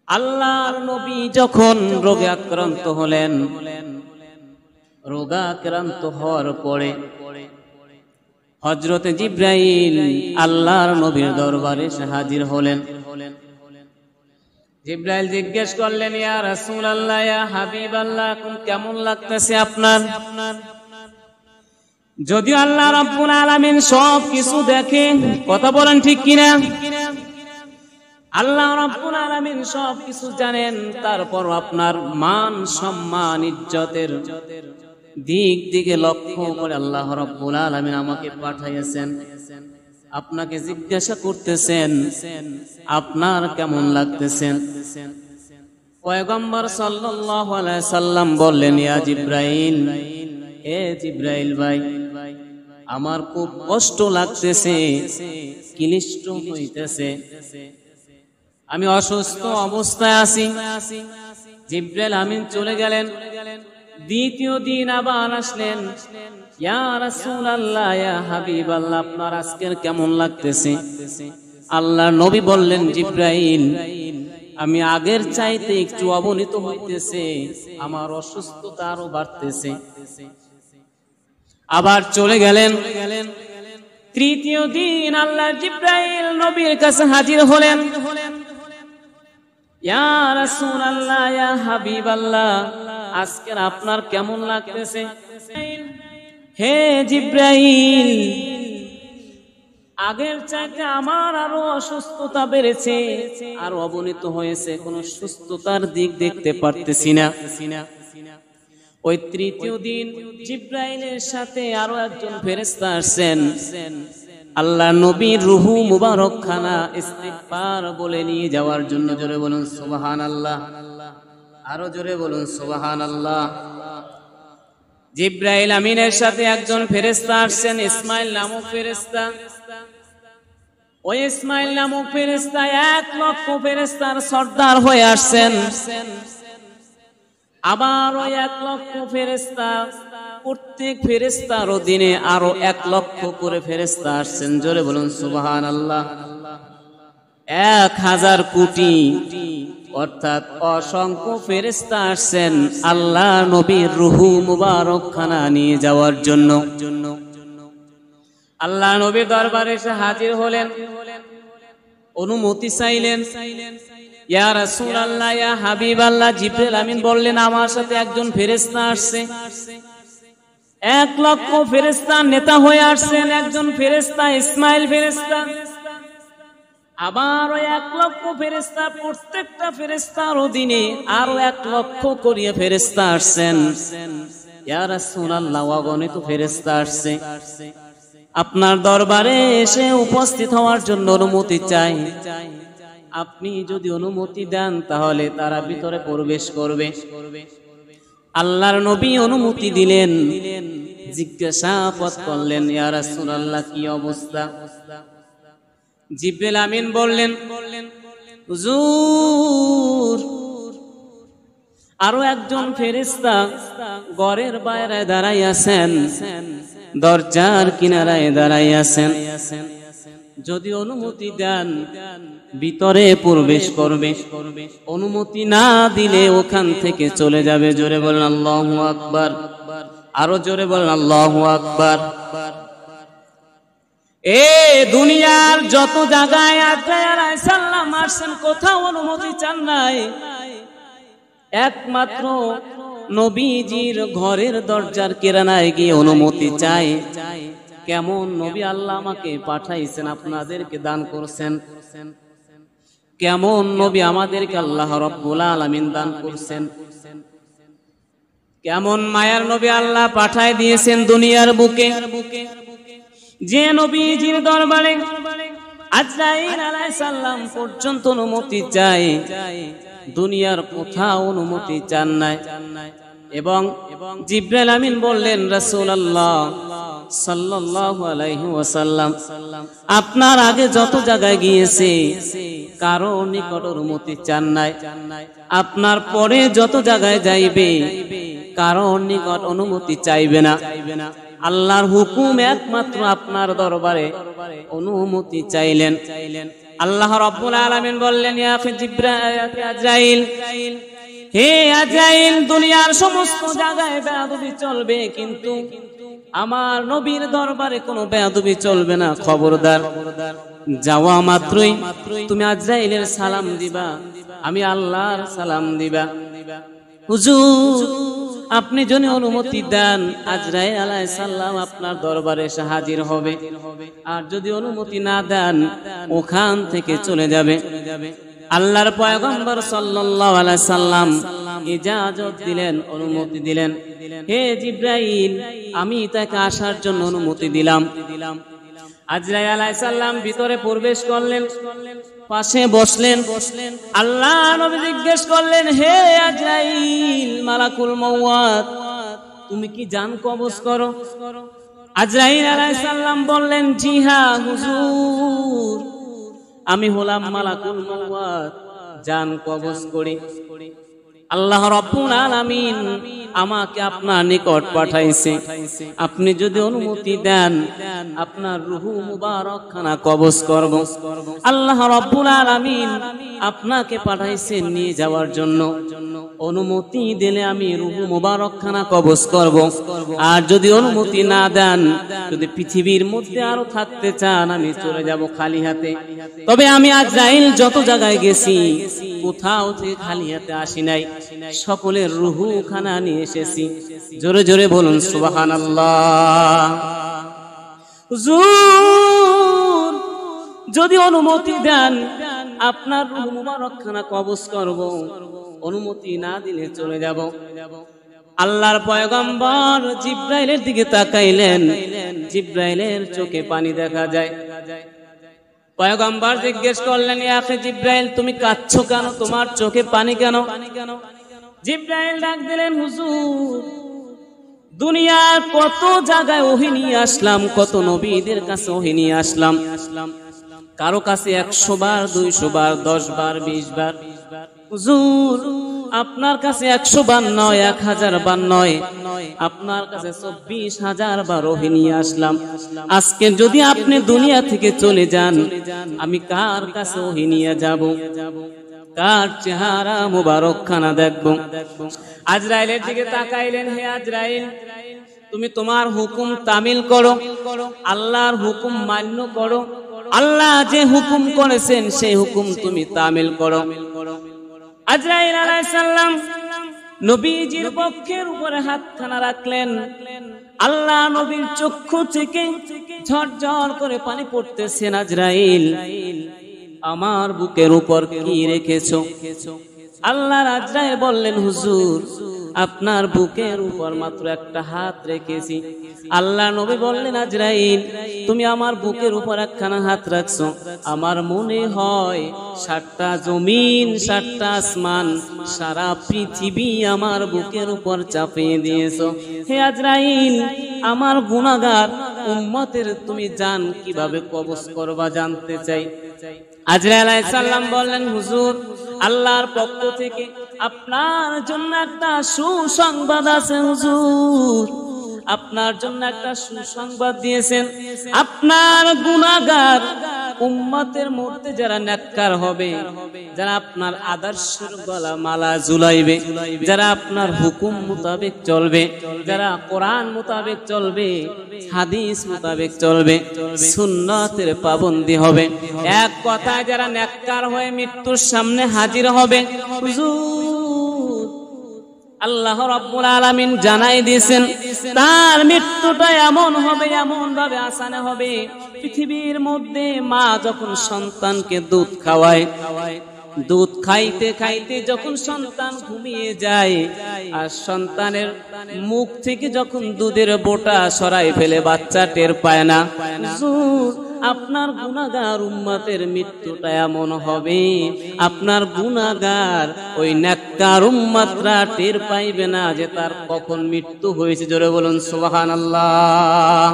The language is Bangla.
আল্লাহর নবী যখন রোগে আক্রান্ত হলেন, রোগাক্রান্ত হওয়ার পরে হযরতে জিবরাইল আল্লাহর নবীর দরবারে এসে হাজির হলেন। জিবরাইল জিজ্ঞেস করলেন, ইয়া রাসূলুল্লাহ, ইয়া হাবিবাল্লাহ, কেমন লাগতেছে আপনার? যদিও আল্লাহ রাব্বুল আলামিন সব কিছু দেখেন, কথা বলেন ঠিক কিনা? আল্লাহ রাব্বুল আলামিন সব কিছু জানেন, তারপর আপনার মান সম্মান ইজ্জতের দিক দিকে লক্ষ্য করে আল্লাহ রাব্বুল আলামিন আমাকে পাঠাইছেন। আপনাকে জিজ্ঞাসা করতেছেন আপনার কেমন লাগতেছে। পয়গম্বর সাল্লাল্লাহু আলাইহি সাল্লাম বললেন, ইয়া জিবরাইল, এ জিবরাইল ভাই, আমার খুব কষ্ট লাগতেছে, ক্লিষ্ট হইতেছে, আমি অসুস্থ অবস্থায় আছি। জিবরাইল আমিন চলে গেলেন। দ্বিতীয় দিন আবার আসলেন, ইয়া রাসূলুল্লাহ, ইয়া হাবিবাল্লাহ, আপনার আজকের কেমন লাগতেছে? আল্লাহর নবী বললেন, জিবরাইল, আমি আগের চাইতে একটু অবনীত হইতেছে, আমার অসুস্থতা আরো বাড়তেছে। আবার চলে গেলেন। তৃতীয় দিন আল্লাহর জিবরাইল নবীর কাছে হাজির হলেন। ইয়া রাসূলুল্লাহ, ইয়া হাবিবাল্লাহ, আজকের আপনার কেমন লাগতেছে? হে জিবরাইল, আগের চাইতে আমার আরো অসুস্থতা বেড়েছে, আর অবনীত হয়েছে, কোনো সুস্থতার দিক দেখতে পারতেছি না। ওই তৃতীয় দিন জিবরাইলের সাথে আরো একজন ফেরেশতা আসছেন। আল্লাহ নবীর রূহ মুবারক খানা ইস্তিগফার বলে নিয়ে যাওয়ার জন্য। জোরে বলুন সুবহানাল্লাহ, আরো জোরে বলুন সুবহানাল্লাহ। জিবরাইল আমিনের সাথে একজন ফেরেশতা আসছেন, ইসমাইল নামক ফেরেশতা। ওই ইসমাইল নামক ফেরেশতা 1 লক্ষ ফেরেশতার সর্দার হয়ে আসছেন। আবার ওই 1 লক্ষ ফেরেশতা, প্রত্যেক ফেরেশতার অধীনে আরো 1 লক্ষ করে ফেরেশতা আসছেন। জোরে বলুন সুবহানাল্লাহ। 1000 কোটি অর্থাৎ অসংখ্য ফেরেশতা আসছেন আল্লাহ নবীর রূহ মুবারক খানা নিয়ে যাওয়ার জন্য। আল্লাহ নবীর দরবারে এসে হাজির হলেন, অনুমতি চাইলেন। ইয়া রাসূলুল্লাহ, ইয়া হাবিবাল্লাহ, জিবরাইল আমিন বললেন, আমার সাথে একজন ফেরেশতা আসছে। 1 লক্ষ ফেরেশতার নেতা হয়ে আসছেন একজন ফেরেশতা, ইসমাইল ফেরেশতা। আবার ওই 1 লক্ষ ফেরেশতা, প্রত্যেকটা ফেরেশতার অধীনে আরো 1 লক্ষ করিয়া ফেরেশতা আসছেন। ইয়া রাসূলুল্লাহ, অগণিত ফেরেশতা আসছে, আপনার দরবারে এসে উপস্থিত হওয়ার জন্য অনুমতি চাই। আপনি যদি অনুমতি দেন তাহলে তারা ভিতরে প্রবেশ করবে। আল্লাহর নবী অনুমতি দিলেন। জিজ্ঞাসাবাদ করলেন, ইয়া রাসূলুল্লাহ, কি অবস্থা? জিবরাইল আমিন বললেন, হুজুর, আরো একজন ফেরেশতা ঘরের বাইরে দাঁড়াই আছেন, দরজার কিনারায় দাঁড়াই আছেন, যদি অনুমতি দেন ভিতরে প্রবেশ করবে, অনুমতি না দিলে ওখান থেকে চলে যাবে। জোরে বলেন আল্লাহু আকবার, আরো জোরে বলেন আল্লাহু আকবার। এ দুনিয়ার যত জায়গায় আল্লাহ সাল্লাম আসেন, কোথাও অনুমতি চান নাই, একমাত্র নবীজির ঘরের দরজার কিনারায় গিয়ে অনুমতি চাই। কেমন নবী আল্লাহ আমাকে পাঠাইছেন, আপনাদেরকে দান করছেন, কেমন নবী আমাদেরকে আল্লাহ রাব্বুল আলামিন দান করছেন, কেমন মায়ার নবী আল্লাহ পাঠায় দিয়েছেন দুনিয়ার বুকে। যে নবীজির দরবারে আজরাইল আলাইহিস সালাম পর্যন্ত অনুমতি চায়, দুনিয়ার কোথাও অনুমতি চান নাই। এবং জিবরাইল আমিন বললেন, রাসূলুল্লাহ সাল্লাল্লাহু আলাইহি ওয়াসাল্লাম, আপনার আগে যত জায়গায় গিয়েছে কারো নিকট অনুমতি চান নাই, আপনার পরে যত জায়গায় যাইবে কারো নিকট অনুমতি চাইবে না। আল্লাহর হুকুম একমাত্র আপনার দরবারে অনুমতি চাইলেন। আল্লাহ রাব্বুল আলামিন বললেন, ইয়া আজরাইল, হে আজরাইল, দুনিয়ার সমস্ত জায়গায় বেয়াদবি চলবে, কিন্তু আমার নবীর দরবারে কোনো বেয়াদবি চলবে না। খবরদার, যাওয়া মাত্রই তুমি আজরাইলের সালাম দিবা, আমি আল্লাহর সালাম দিবা। হুজুর, আপনি যদি অনুমতি দেন আজরাইল আলাইহিস সালাম আপনার দরবারে এসে হাজির হবে, আর যদি অনুমতি না দেন ওখান থেকে চলে যাবে। আল্লাহর পয়গম্বর সাল্লাল্লাহু আলাইহি সাল্লাম ইজাজত দিলেন, অনুমতি দিলেন। হে জিবরাইল, আমি তাকে আসার জন্য অনুমতি দিলাম। আজরাইল আলাইহিস সালাম ভিতরে প্রবেশ করলেন, পাশে বসলেন। আল্লাহ নবী জিজ্ঞেস করলেন, হে আজরাইল, মালাকুল মওত, তুমি কি জান কবজ করো? আজরাইল আলাইহিস সালাম বললেন, জি হ্যাঁ হুজুর, আমি হলাম মালাকুল মওত, জান কবজ করি। আল্লাহ রাব্বুল আলামিন আমাকে আপনার নিকট পাঠাইছে, আপনি যদি অনুমতি দেন আপনার রূহ মুবারক খানা কবজ করব। আল্লাহ রাব্বুল আলামিন আপনাকে পাঠাইছেন নিয়ে যাওয়ার জন্য, অনুমতি দিলে আমি রূহ মুবারক খানা কবজ করব। আর যদি অনুমতি না দেন, যদি পৃথিবীর মধ্যে আরো থাকতে চান, আমি চলে যাব খালি হাতে। তবে আমি আজরাইল যত জায়গায় গেছি কোথাও থেকে খালি হাতে আসি নাই, সকলের রূহ খানা নিয়ে এসেছি। জোরে জোরে বলুন সুবহানাল্লাহ। হুজুর, যদি অনুমতি দেন আপনার রূহ মুবারক খানা কবজ করব, অনুমতি না দিলে চলে যাব। আল্লাহর পয়গম্বর জিবরাইলের দিকে তাকাইলেন, জিবরাইলের চোখে পানি দেখা যায়। পয়গম্বর জিজ্ঞেস করলেন, ইয়া আখি জিবরাইল, তুমি কাঁদছো কেন? তোমার চোখে পানি কেন? জিবরাইল ডাক দিলেন, হুজুর, দুনিয়ার কত জায়গায় ওহী নিয়ে আসলাম, কত নবীদের কাছে ওহী নিয়ে আসলাম, কারো কাছে 100 বার, 200 বার, 10 বার, 20 বার। হুজুর, আপনার কাছে 100 বার নয়, 1000 বার নয়, আপনার কাছে 24,000 বার ওহী নিয়ে আসলাম। আজকে যদি আপনি দুনিয়া থেকে চলে যান, আমি কার কাছে ওহী নিয়ে যাব? কার চেহারা মুবারক খানা দেখব? আজরাইলের দিকে তাকাইলেন, হে আজরাইল, তুমি তোমার হুকুম তামিল করো, আল্লাহর হুকুম মান্য করো। আল্লাহ যে হুকুম করেছেন সেই হুকুম তুমি তামিল করো। আজরাইল আলাইহিস সালাম নবীজির বক্ষের উপরে হাতখানা রাখলেন। আল্লাহ নবীর চক্ষু থেকে ঝরঝর করে পানি পড়তেছেন। আজরাইল, আমার বুকের উপর কি রেখেছো? আল্লাহর আজরাইল বললেন, হুজুর, আপনার বুকের উপর মাত্র একটা হাত রেখেছি। আল্লাহ নবী বললেন, আজরাইল, তুমি আমার বুকের উপর একখানা হাত রাখছো, আমার মনে হয় 7টা জমিন, 7টা আসমান, সারা পৃথিবী আমার বুকের উপর চাপিয়ে দিয়েছো। হে আজরাইল, আমার গুনাহগার উম্মতের তুমি জান কিভাবে কবজ করবা জানতে চাই। আজরাইল আলাইহিস সালাম বললেন, হুজুর, আল্লাহর পক্ষ থেকে আপনার জন্য একটা সুসংবাদ আছে। হুজুর, আপনার জন্য একটা সুসংবাদ দিয়েছেন। আপনার গুনাহগার উম্মতের মধ্যে যারা নেককার হবে, যারা আপনার আদর্শের গলা মালা ঝুলাইবে, যারা আপনার হুকুম মোতাবেক চলবে, যারা কোরআন মোতাবেক চলবে, হাদিস মোতাবেক চলবে, সুন্নতের পাবন্দি হবে, এক কথায় যারা নেককার হয়ে মৃত্যুর সামনে হাজির হবে, হুজুর, আল্লাহ রাব্বুল আলামিন জানাই দিয়েছেন তার মৃত্যুটা এমন হবে, এমন ভাবে আসানে হবে। পৃথিবীর মধ্যে মা যখন সন্তানকে দুধ খাওয়ায়, দুধ খাইতে খাইতে যখন সন্তান ঘুমিয়ে যায়, আর সন্তানের মুখ থেকে যখন দুধের বোটা সরাই ফেলে বাচ্চা টের পায় না, আপনার গুনাহগার উম্মতের মৃত্যুটা এমন হবে, আপনার গুনাহগার ওই নেককার উম্মতরা টের পাইবে না যে তার কখন মৃত্যু হয়েছে। জোরে বলুন সুবহানাল্লাহ।